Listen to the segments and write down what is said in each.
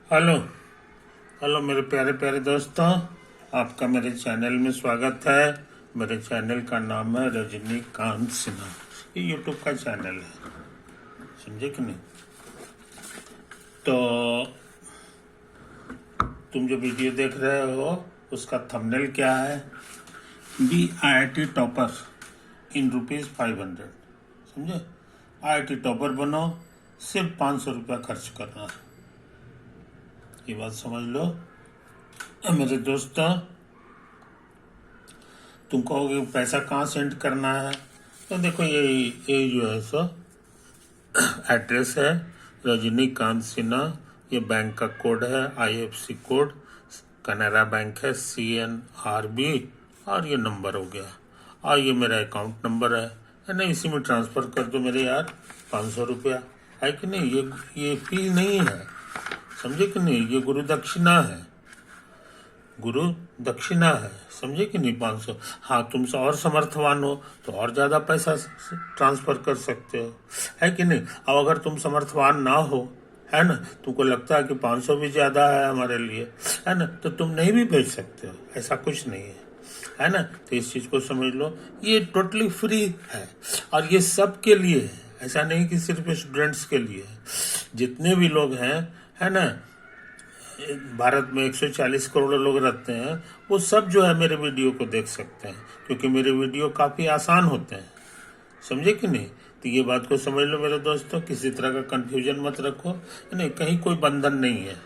Hello hello मेरे प्यारे प्यारे दोस्तों, आपका मेरे चैनल में स्वागत है। मेरे चैनल का नाम है रजनीकांत सिन्हा। ये यूट्यूब का चैनल है, समझे कि नहीं। तो तुम जो वीडियो देख रहे हो उसका थंबनेल क्या है? BIT topper in ₹500। समझे? IIT टॉपर बनो, सिर्फ 500 रुपया खर्च करना। ये बात समझ लो मेरे दोस्तों। तुम कहोगे पैसा कहाँ सेंड करना है, तो देखो ये जो है सो एड्रेस है रजनीकांत सिन्हा। ये बैंक का कोड है IFSC कोड, कनारा बैंक है CNRB, और ये नंबर हो गया, और ये मेरा अकाउंट नंबर है ना। इसी में ट्रांसफ़र कर दो मेरे यार 500 रुपया, है कि नहीं। ये फी नहीं है, समझे कि नहीं। ये गुरु दक्षिणा है, गुरु दक्षिणा है, समझे कि नहीं। 500। हाँ, तुमसे और समर्थवान हो तो और ज़्यादा पैसा ट्रांसफ़र कर सकते हो, है कि नहीं। अब अगर तुम समर्थवान ना हो, है ना, तुमको लगता है कि 500 भी ज़्यादा है हमारे लिए, है ना, तो तुम नहीं भी भेज सकते हो, ऐसा कुछ नहीं है ना। तो इस चीज़ को समझ लो, ये टोटली फ्री है और ये सब के लिए है, ऐसा नहीं कि सिर्फ स्टूडेंट्स के लिए है। जितने भी लोग हैं, है ना, भारत में 140 करोड़ लोग रहते हैं, वो सब जो है मेरे वीडियो को देख सकते हैं, क्योंकि मेरे वीडियो काफ़ी आसान होते हैं, समझे कि नहीं। तो ये बात को समझ लो मेरे दोस्तों, किसी तरह का कंफ्यूजन मत रखो, नहीं, कहीं कोई बंधन नहीं है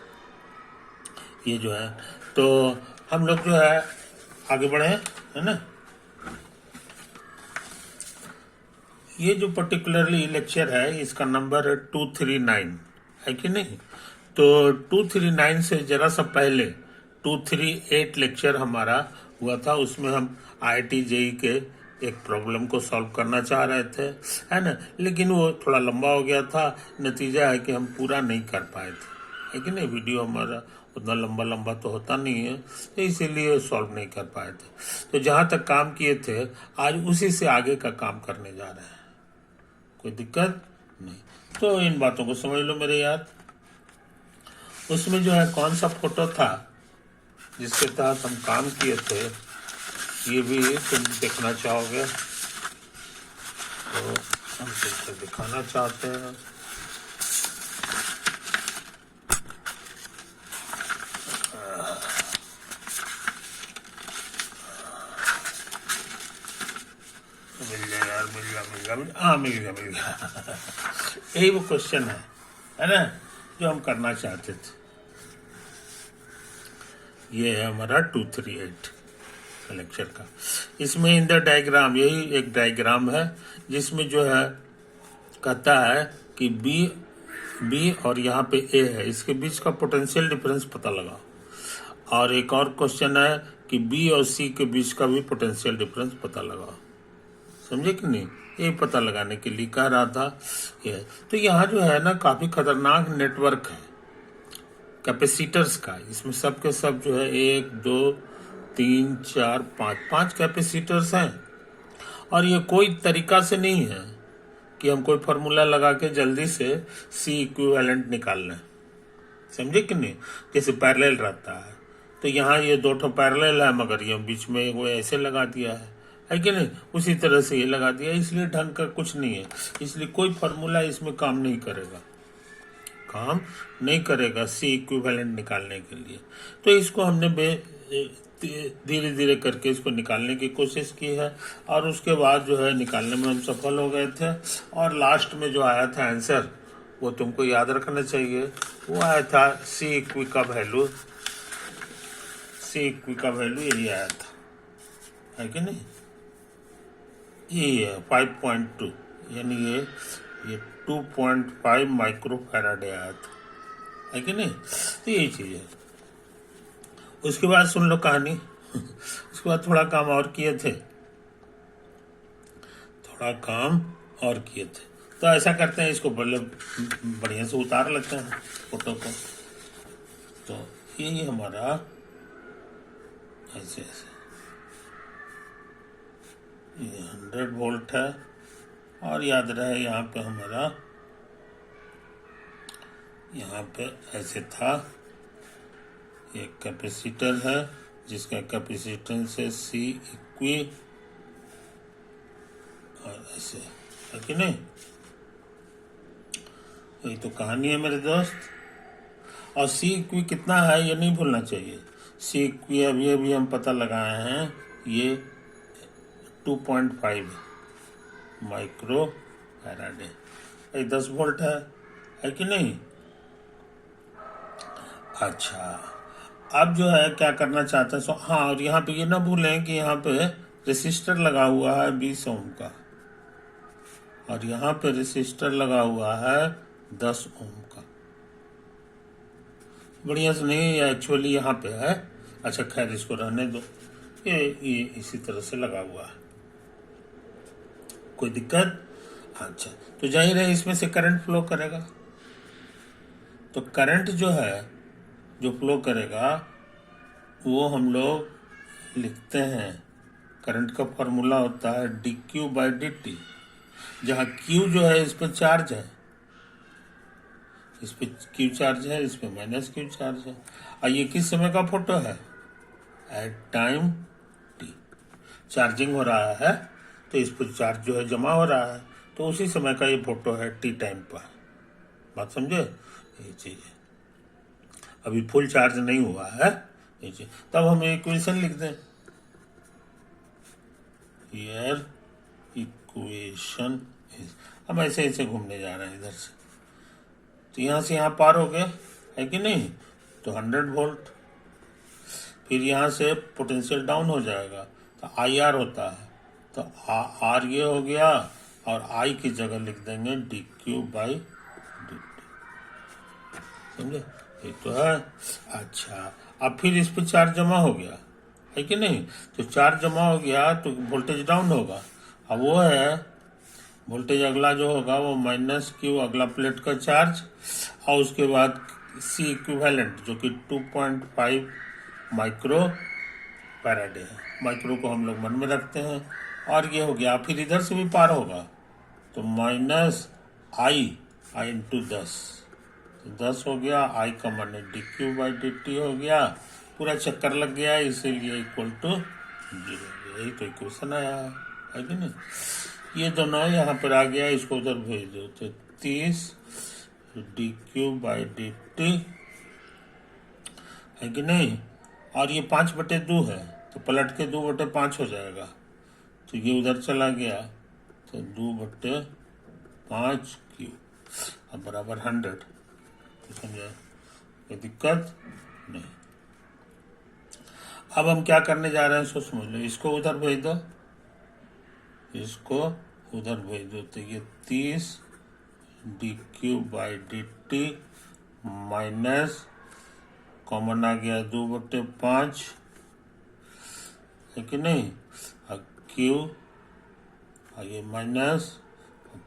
ये जो है। तो हम लोग जो है आगे बढ़े, है ना। ये जो पर्टिकुलरली लेक्चर है इसका नंबर है 239, है कि नहीं। तो 239 से जरा सा पहले 238 लेक्चर हमारा हुआ था, उसमें हम IIT JEE के एक प्रॉब्लम को सॉल्व करना चाह रहे थे, है ना, लेकिन वो थोड़ा लंबा हो गया था। नतीजा है कि हम पूरा नहीं कर पाए थे, है कि नहीं। वीडियो हमारा उतना लंबा लंबा तो होता नहीं है, तो इसीलिए सॉल्व नहीं कर पाए थे। तो जहाँ तक काम किए थे आज उसी से आगे का काम करने जा रहे हैं, कोई दिक्कत नहीं। तो इन बातों को समझ लो मेरे यार। उसमें जो है कौन सा फोटो था जिसके तहत हम काम किए थे, ये भी तुम देखना चाहोगे तो हम तुमको दिखाना चाहते हैं। मिल गया यार, मिल गया। यही वो क्वेश्चन है ना, जो हम करना चाहते थे। ये है हमारा 238 लेक्चर का। इसमें इन द डायग्राम, यही एक डायग्राम है जिसमें जो है कहता है कि बी और यहाँ पे ए है, इसके बीच का पोटेंशियल डिफरेंस पता लगाओ। और एक और क्वेश्चन है कि बी और सी के बीच का भी पोटेंशियल डिफरेंस पता लगाओ, समझे कि नहीं। ये पता लगाने के लिए कह रहा था ये। तो यहाँ जो है ना काफ़ी खतरनाक नेटवर्क है कैपेसिटर्स का। इसमें सब के सब जो है 1 2 3 4 5 कैपेसिटर्स हैं। और ये कोई तरीका से नहीं है कि हम कोई फार्मूला लगा के जल्दी से C इक्विवेलेंट निकाल लें, समझे कि नहीं। जैसे पैरेलल रहता है, तो यहाँ ये दो ठो पैरेलल है, मगर ये बीच में वो ऐसे लगा दिया है कि नहीं। उसी तरह से ये लगा दिया, इसलिए ढंग का कुछ नहीं है, इसलिए कोई फार्मूला इसमें काम नहीं करेगा, काम नहीं करेगा C इक्विवेलेंट निकालने के लिए। तो इसको हमने धीरे धीरे करके इसको निकालने की कोशिश की है, और उसके बाद जो है निकालने में हम सफल हो गए थे। और लास्ट में जो आया था आंसर, वो तुमको याद रखना चाहिए। वो आया था C इक्वी का वैल्यू, यही आया था, है कि नहीं। यही है 5.2, यानी ये 2.5 माइक्रो फैराड आया था, है कि नहीं। तो यही चीज़ है। उसके बाद सुन लो कहानी। उसके बाद थोड़ा काम और किए थे, तो ऐसा करते हैं, इसको बढ़िया से उतार लेते हैं फोटो को। तो ये हमारा ऐसे ये 100 वोल्ट है, और याद रहे यहाँ पे ऐसे था ये कैपेसिटर है जिसका कैपेसिटेंस है सी इक्वी, और ऐसे है कि नहीं। यही तो कहानी है मेरे दोस्त। और सी इक्वी कितना है ये नहीं भूलना चाहिए। सी इक्वी अभी अभी हम पता लगाए हैं, ये 2.5 माइक्रो फैराड है। ये 10 वोल्ट है कि नहीं। अच्छा, अब जो है क्या करना चाहते हैं हाँ, और यहाँ पे ये ना भूलें कि यहाँ पे रेसिस्टर लगा हुआ है 20 ओम का, और यहाँ पे रेसिस्टर लगा हुआ है 10 ओम का। बढ़िया से नहीं, ये एक्चुअली यहाँ पे है। अच्छा खैर इसको रहने दो, ये इसी तरह से लगा हुआ है, कोई दिक्कत। अच्छा, तो जाहिर है इसमें से करंट फ्लो करेगा। तो करंट जो है जो फ्लो करेगा वो हम लोग लिखते हैं, करंट का फॉर्मूला होता है D q by d T, जहाँ क्यू जो है इस पर चार्ज है, इस पे क्यू चार्ज है, इस पे माइनस क्यू चार्ज है। और ये किस समय का फोटो है, एट टाइम टी। चार्जिंग हो रहा है तो इस पर चार्ज जो है जमा हो रहा है, तो उसी समय का ये फोटो है टी टाइम पर। बात समझे, ये चीज है। अभी फुल चार्ज नहीं हुआ है ये चीज। तब हम इक्वेशन लिख दें, हियर इक्वेशन इज, हम ऐसे ऐसे घूमने जा रहे हैं इधर से, तो यहाँ से यहाँ पार हो गए है कि नहीं, तो 100 वोल्ट। फिर यहाँ से पोटेंशियल डाउन हो जाएगा तो आई आर होता है, तो आर ये हो गया, और आई की जगह लिख देंगे D q by d T. समझे, ये तो है। अच्छा, अब फिर इस पर चार्ज जमा हो गया है कि नहीं, तो चार्ज जमा हो गया तो वोल्टेज डाउन होगा। अब वो है वोल्टेज अगला जो होगा वो माइनस क्यू, अगला प्लेट का चार्ज, और उसके बाद सी इक्विवेलेंट जो कि 2.5 माइक्रो फैराड है। माइक्रो को हम लोग मन में रखते हैं, और ये हो गया। फिर इधर से भी पार होगा तो माइनस आई इंटू 10, तो 10 हो गया, आई का मान D q by d T हो गया, पूरा चक्कर लग गया, इसीलिए इक्वल टू 0। यही तो इक्वेशन आया है कि नहीं। ये दोनों यहाँ पर आ गया, इसको उधर भेज दो, तो 30 d q by d T है कि नहीं। और ये 5/2 है, तो पलट के 2/5 हो जाएगा, तो ये उधर चला गया, तो 2/5 क्यू अब बराबर 100। तो समझा, कोई दिक्कत नहीं। अब हम क्या करने जा रहे हैं सो समझ लो, इसको उधर भेज दो, इसको उधर भेज दो, तो ये 30 d q by d t minus common आ गया 2/5 है कि नहीं, और क्यू और ये माइनस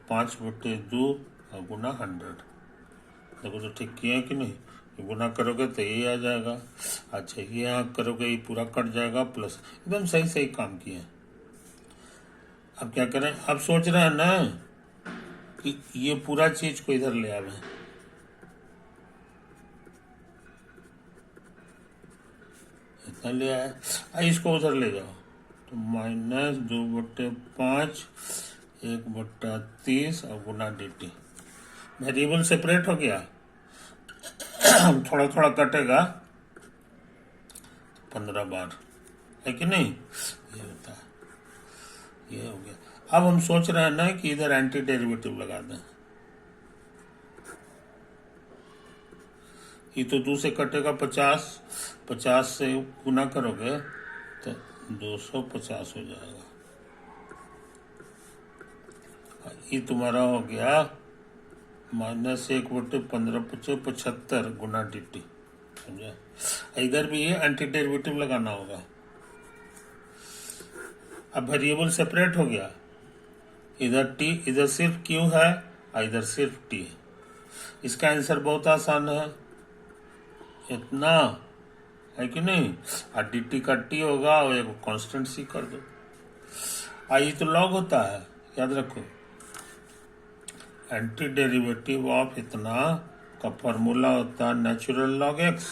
5/2 और गुना 100। देखो तो ठीक किया है कि नहीं, ये गुना करोगे तो ये आ जाएगा। अच्छा, ये यहाँ करोगे ये पूरा कट जाएगा, प्लस एकदम सही सही काम किया। अब क्या करें, अब सोच रहे हैं ना कि ये पूरा चीज को इधर ले आवे, इतना ले आए, इसको उधर ले जाओ, तो माइनस 2/5 1/30 और गुना डी टी। वेरिएबल सेपरेट हो गया, थोड़ा थोड़ा कटेगा 15 बार है कि नहीं, ये होता है, ये हो गया। अब हम सोच रहे हैं ना कि इधर एंटी डेरिवेटिव लगा दें, ये तो 2 से कटेगा 50 से गुना करोगे तो 250 हो जाएगा। ये तुम्हारा हो गया माइनस 1/15 गुना डी टी। समझा, इधर भी ये एंटी डेरिवेटिव लगाना होगा। अब वेरिएबल सेपरेट हो गया, इधर टी, इधर सिर्फ क्यू है और इधर सिर्फ टी है। इसका आंसर बहुत आसान है, इतना है कि नहीं, और डी टी का टी होगा और एक कांस्टेंट सी कर दो। ये तो लॉग होता है, याद रखो, एंटी डेरिवेटिव ऑफ इतना का फॉर्मूला होता है नेचुरल लॉग एक्स।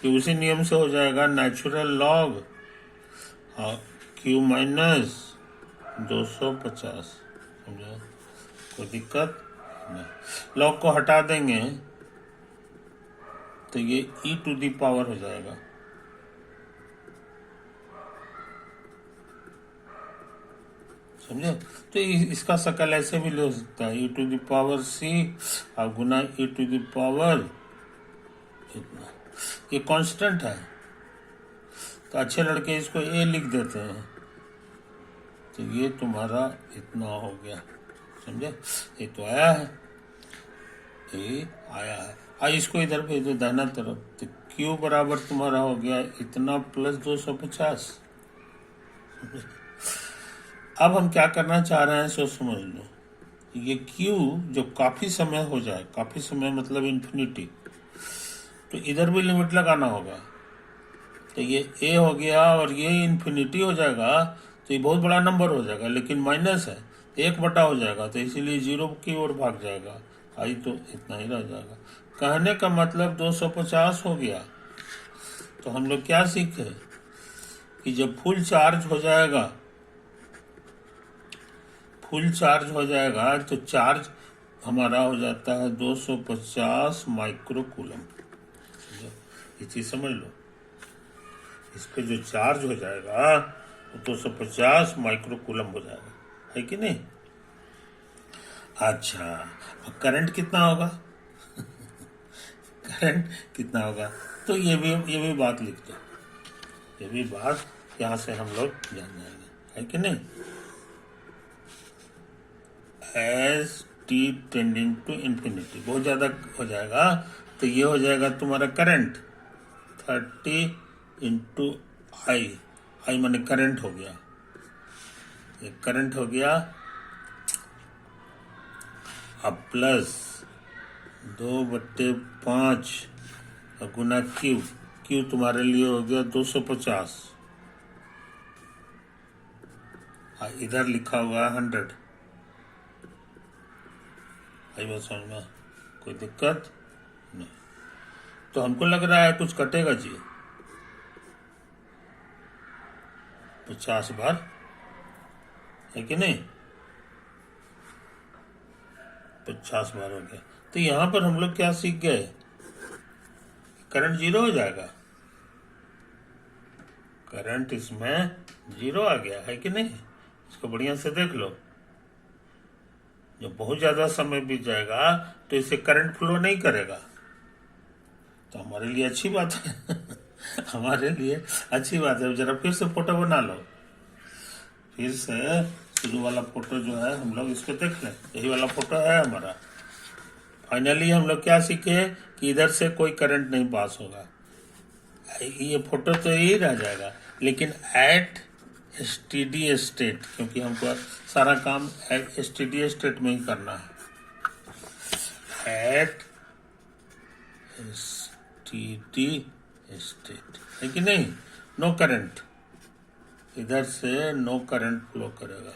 ये उसी नियम से हो जाएगा, नेचुरल लॉग क्यू माइनस 250। समझो, कोई दिक्कत नहीं। लॉग को हटा देंगे तो ये e टू दी पावर हो जाएगा। समझे? तो इसका शकल ऐसे भी ले हो सकता है, e to the power c और गुना e टू दी पावर इतना। ये कांस्टेंट है तो अच्छे लड़के इसको a लिख देते हैं, तो ये तुम्हारा इतना हो गया। समझे? ये तो आया है, ये आया है। अब इसको इधर भेज दो दाहिना तरफ, तो q बराबर तुम्हारा हो गया इतना प्लस 250। अब हम क्या करना चाह रहे हैं, सोच समझ लो। ये q जब काफी समय हो जाए, काफी समय मतलब इन्फिनिटी, तो इधर भी लिमिट लगाना होगा। तो ये a हो गया और ये इन्फिनिटी हो जाएगा, तो ये बहुत बड़ा नंबर हो जाएगा, लेकिन माइनस है, 1 बटा हो जाएगा, तो इसीलिए 0 की ओर भाग जाएगा। आई तो इतना ही रह जाएगा। कहने का मतलब 250 हो गया। तो हम लोग क्या सीखे कि जब फुल चार्ज हो जाएगा, फुल चार्ज हो जाएगा तो चार्ज हमारा हो जाता है 250 माइक्रो कूलम। ये चीज समझ लो, इस पे जो चार्ज हो जाएगा वो 250 माइक्रो कूलम हो जाएगा, है कि नहीं? अच्छा, अब करंट कितना होगा? करंट कितना होगा? तो ये भी बात लिख दो, ये भी बात यहाँ से हम लोग जान जाएंगे, है कि नहीं? As T tending to infinity, बहुत ज्यादा हो जाएगा तो ये हो जाएगा तुम्हारा करंट 30 इंटू आई। आई माने करंट हो गया, ये करंट हो गया। अब प्लस 2/5 और गुना क्यू, क्यू तुम्हारे लिए हो गया 250, इधर लिखा हुआ है 100। आई बात समझ में? कोई दिक्कत नहीं। तो हमको लग रहा है कुछ कटेगा जी, 50 बार, है कि नहीं? 50 बार हो गया। तो यहां पर हम लोग क्या सीख गए? करंट 0 हो जाएगा, करंट इसमें 0 आ गया, है कि नहीं? इसको बढ़िया से देख लो। जब बहुत ज्यादा समय बीत जाएगा तो इसे करंट फ्लो नहीं करेगा, तो हमारे लिए अच्छी बात है। हमारे लिए अच्छी बात है। जरा फिर से फोटो बना लो, फिर से शुरू वाला फोटो जो है हम लोग इसको देख लें। यही वाला फोटो है हमारा। फाइनली हम लोग क्या सीखे कि इधर से कोई करंट नहीं पास होगा। ये फोटो तो यही रह जाएगा, लेकिन एट स्टेडी स्टेट, क्योंकि हमको सारा काम स्टेडी स्टेट में ही करना है। एट स्टेडी स्टेट, है कि नहीं? नो करंट, इधर से नो करंट फ्लो करेगा,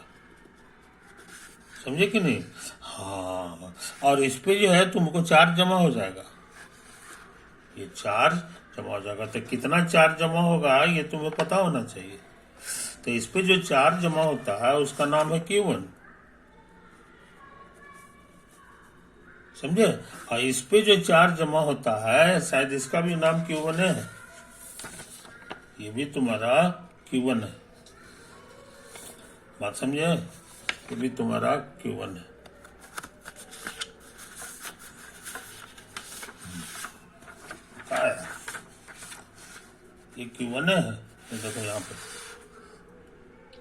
समझे कि नहीं? हाँ, और इस पे जो है तुमको चार्ज जमा हो जाएगा, ये चार्ज जमा हो जाएगा। तो कितना चार्ज जमा होगा ये तुम्हें पता होना चाहिए। तो इस पे जो चार्ज जमा होता है उसका नाम है Q1, समझे? और इस पे जो चार्ज जमा होता है शायद इसका भी नाम Q1 है, ये भी तुम्हारा Q1 है। बात समझे? ये भी तुम्हारा Q1 है। ये Q1 है, ये देखो यहाँ पे,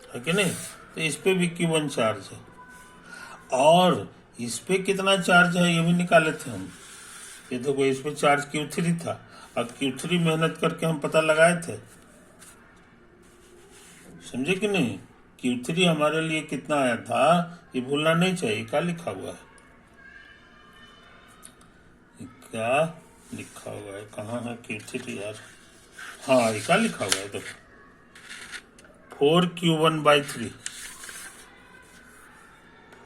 है कि नहीं? तो इस पे भी Q1 चार्ज है, और इस पे कितना चार्ज है ये भी निकाले थे हम। ये देखो इस पे चार्ज Q3 था, और Q3 मेहनत करके हम पता लगाए थे, समझे कि नहीं? Q3 हमारे लिए कितना आया था ये भूलना नहीं चाहिए। क्या लिखा हुआ है, क्या लिखा हुआ है, कहाँ है Q3 यार? हाँ, ये क्या लिखा हुआ है देखो, 4Q1/3,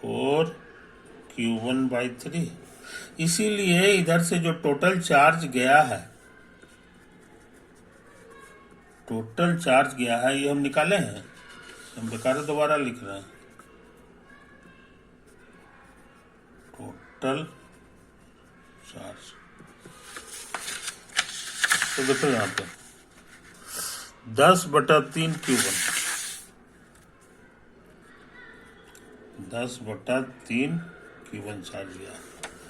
4Q1/3। इसीलिए इधर से जो टोटल चार्ज गया है टोटल चार्ज गया है, ये हम निकाले हैं, हम बेकार दोबारा लिख रहे हैं। टोटल चार्ज, तो देखो यहाँ पे 10/3 Q1, 10/3 Q1 चार्ज गया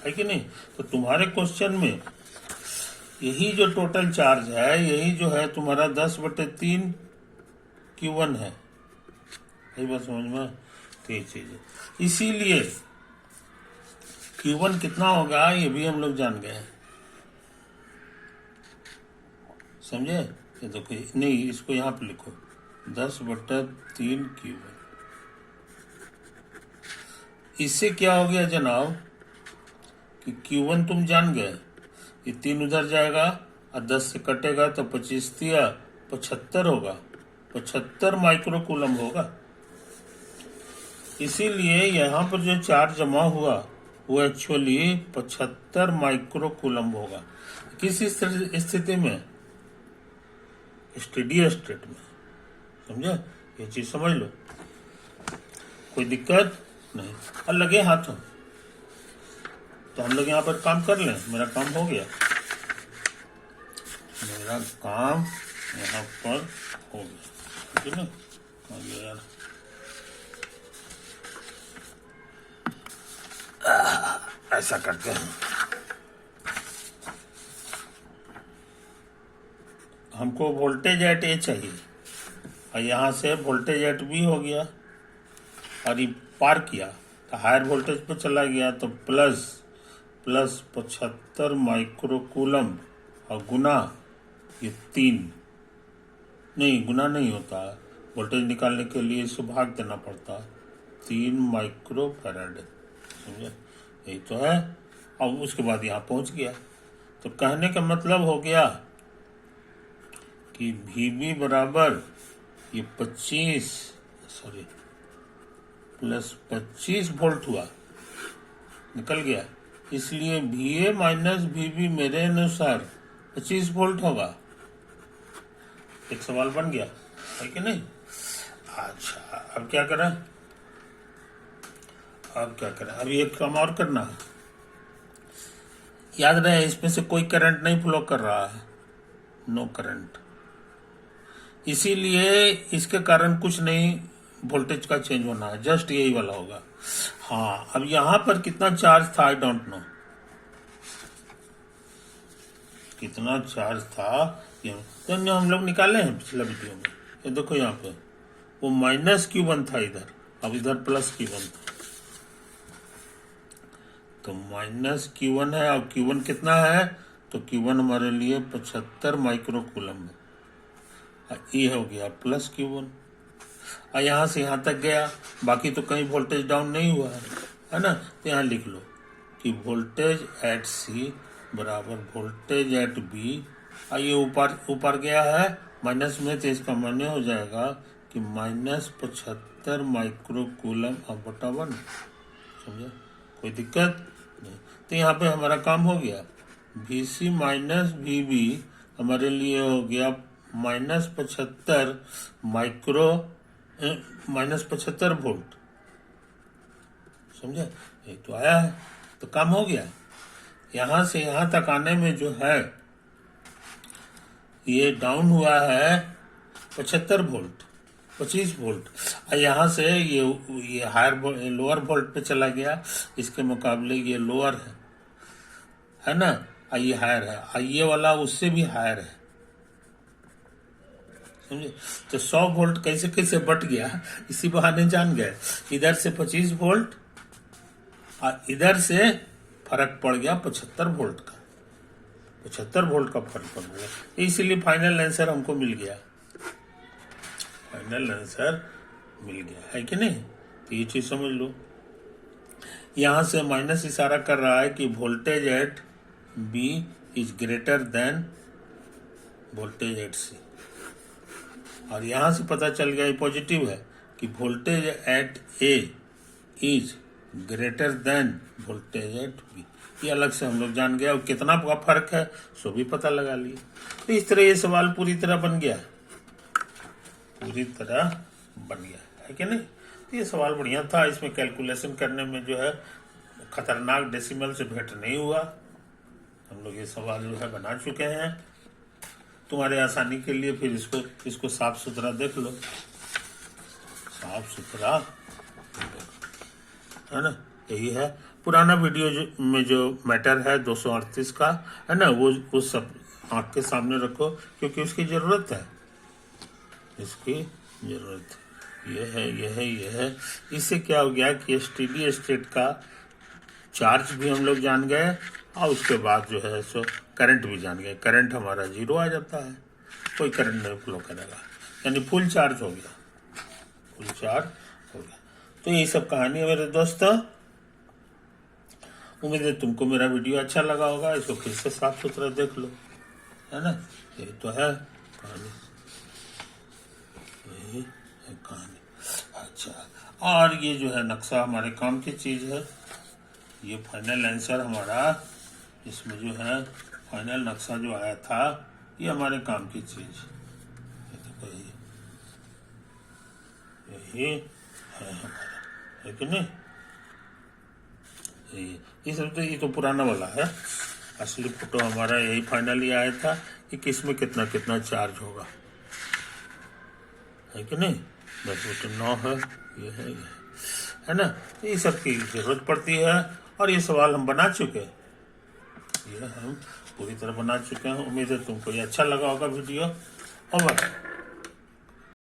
है कि नहीं। तो तुम्हारे क्वेश्चन में यही जो टोटल चार्ज है, यही जो है तुम्हारा 10/3 Q1 है। यही बात समझ में, तो ये चीज है। इसीलिए Q1 कितना होगा ये भी हम लोग जान गए हैं, समझे। ये देखो, नहीं इसको यहाँ पे लिखो 10/3 Q1। इससे क्या हो गया जनाब कि Q1 तुम जान गए, ये 3 उधर जाएगा और 10 से कटेगा तो 25 दिया 75 होगा, 75 माइक्रो कूलम होगा। इसीलिए यहाँ पर जो चार्ज जमा हुआ वो एक्चुअली 75 माइक्रो कूलम होगा। किस स्थिति में, स्टेडी स्टेट में, समझे। ये चीज समझ लो, कोई दिक्कत नहीं। और लगे हाथों तो हम लोग यहाँ पर काम कर लें, मेरा काम हो गया, मेरा काम यहाँ पर हो गया, ठीक है ना। हो गया यार, ऐसा करते हैं, हमको वोल्टेज एट ए चाहिए, और यहाँ से वोल्टेज एट बी हो गया, और ये पार किया तो हायर वोल्टेज पे चला गया, तो प्लस 75 माइक्रो कूलम और गुना ये 3, नहीं गुना नहीं होता, वोल्टेज निकालने के लिए इसे भाग देना पड़ता, 3 माइक्रो फैराड, समझे। यही तो है। अब उसके बाद यहाँ पहुंच गया, तो कहने का मतलब हो गया कि VB बराबर ये 25 प्लस 25 वोल्ट हुआ, निकल गया। इसलिए VA माइनस VB मेरे अनुसार 25 वोल्ट होगा। एक सवाल बन गया है कि नहीं। अच्छा, अब क्या करें, अब एक काम और करना है। याद रहे इसमें से कोई करंट नहीं फ्लो कर रहा है, नो करंट, इसीलिए इसके कारण कुछ नहीं वोल्टेज का चेंज होना है, जस्ट यही वाला होगा। हाँ, अब यहां पर कितना चार्ज था आई डोंट नो, कितना चार्ज था तो हम लोग निकाले हैं पिछले वीडियो में। ये देखो यहाँ पे वो -Q1 था इधर, अब इधर +Q1 था, तो -Q1 है। अब Q1 कितना है, तो Q1 हमारे लिए 75 माइक्रो कूलम है, ये हो गया +Q1, और यहाँ से यहाँ तक गया, बाकी तो कहीं वोल्टेज डाउन नहीं हुआ है ना। तो यहाँ लिख लो कि वोल्टेज एट C बराबर वोल्टेज एट B, और ये ऊपर गया है माइनस में, तो इसका मान्य हो जाएगा कि -75 माइक्रो कूलम बटा 1, समझे, कोई दिक्कत नहीं। तो यहाँ पे हमारा काम हो गया, VC माइनस VB हमारे लिए हो गया -75 -75 वोल्ट, समझे, ये तो आया है, तो काम हो गया। यहां से यहां तक आने में जो है ये डाउन हुआ है 75 वोल्ट, 25 वोल्ट, और यहाँ से ये हायर लोअर वोल्ट पे चला गया, इसके मुकाबले ये लोअर है ना, और ये हायर है, और ये वाला उससे भी हायर है, समझे। तो 100 वोल्ट कैसे कैसे बट गया, इसी बहाने जान गए। इधर से 25 वोल्ट और इधर से फर्क पड़ गया 75 वोल्ट का, 75 वोल्ट का फर्क पड़ गया, इसीलिए फाइनल आंसर हमको मिल गया, फाइनल आंसर मिल गया, है कि नहीं। तो ये चीज समझ लो, यहां से माइनस इशारा कर रहा है कि voltage at B is greater than voltage at C, और यहां से पता चल गया पॉजिटिव है कि voltage at A is greater than voltage at B, ये अलग से हम लोग जान गया, और कितना का फर्क है सो भी पता लगा लिया। तो इस तरह ये सवाल पूरी तरह बन गया, पूरी तरह बन गया है कि नहीं। तो ये सवाल बढ़िया था, इसमें कैलकुलेशन करने में जो है खतरनाक डेसिमल से भेंट नहीं हुआ। हम लोग ये सवाल जो है बना चुके हैं तुम्हारे आसानी के लिए। फिर इसको साफ सुथरा देख लो, साफ सुथरा है ना। यही है पुराना वीडियो में जो मैटर है 238 का, है ना, वो सब आँख के सामने रखो, क्योंकि उसकी ज़रूरत है, इसकी ज़रूरत ये है। इससे क्या हो गया कि स्टेडी स्टेट का चार्ज भी हम लोग जान गए, और उसके बाद जो है सो करंट भी जान गए। करंट हमारा 0 आ जाता है, कोई करंट नहीं फ्लो करेगा, यानी फुल चार्ज हो गया, फुल चार्ज हो गया। तो यही सब कहानी है मेरे दोस्तों। उम्मीद है तुमको मेरा वीडियो अच्छा लगा होगा। इसको फिर से साफ सुथरा देख लो, है ना। यही तो है कहानी, यही है कहानी। अच्छा, और ये जो है नक्शा हमारे काम की चीज़ है। ये फाइनल आंसर हमारा, इसमें जो है फाइनल नक्शा जो आया था, ये हमारे काम की चीज़, ये देखो यही है हमारा, है कि नहीं। ये तो पुराना वाला है। असली फोटो हमारा यही फाइनल ही आया था कि किसमें कितना कितना चार्ज होगा, है कि नहीं। 10/9 है, ये है ना। ये सब की जरूरत पड़ती है, और ये सवाल हम बना चुके हैं, ये हम पूरी तरह बना चुके हैं। उम्मीद है तुमको ये अच्छा लगा होगा वीडियो। ओवर।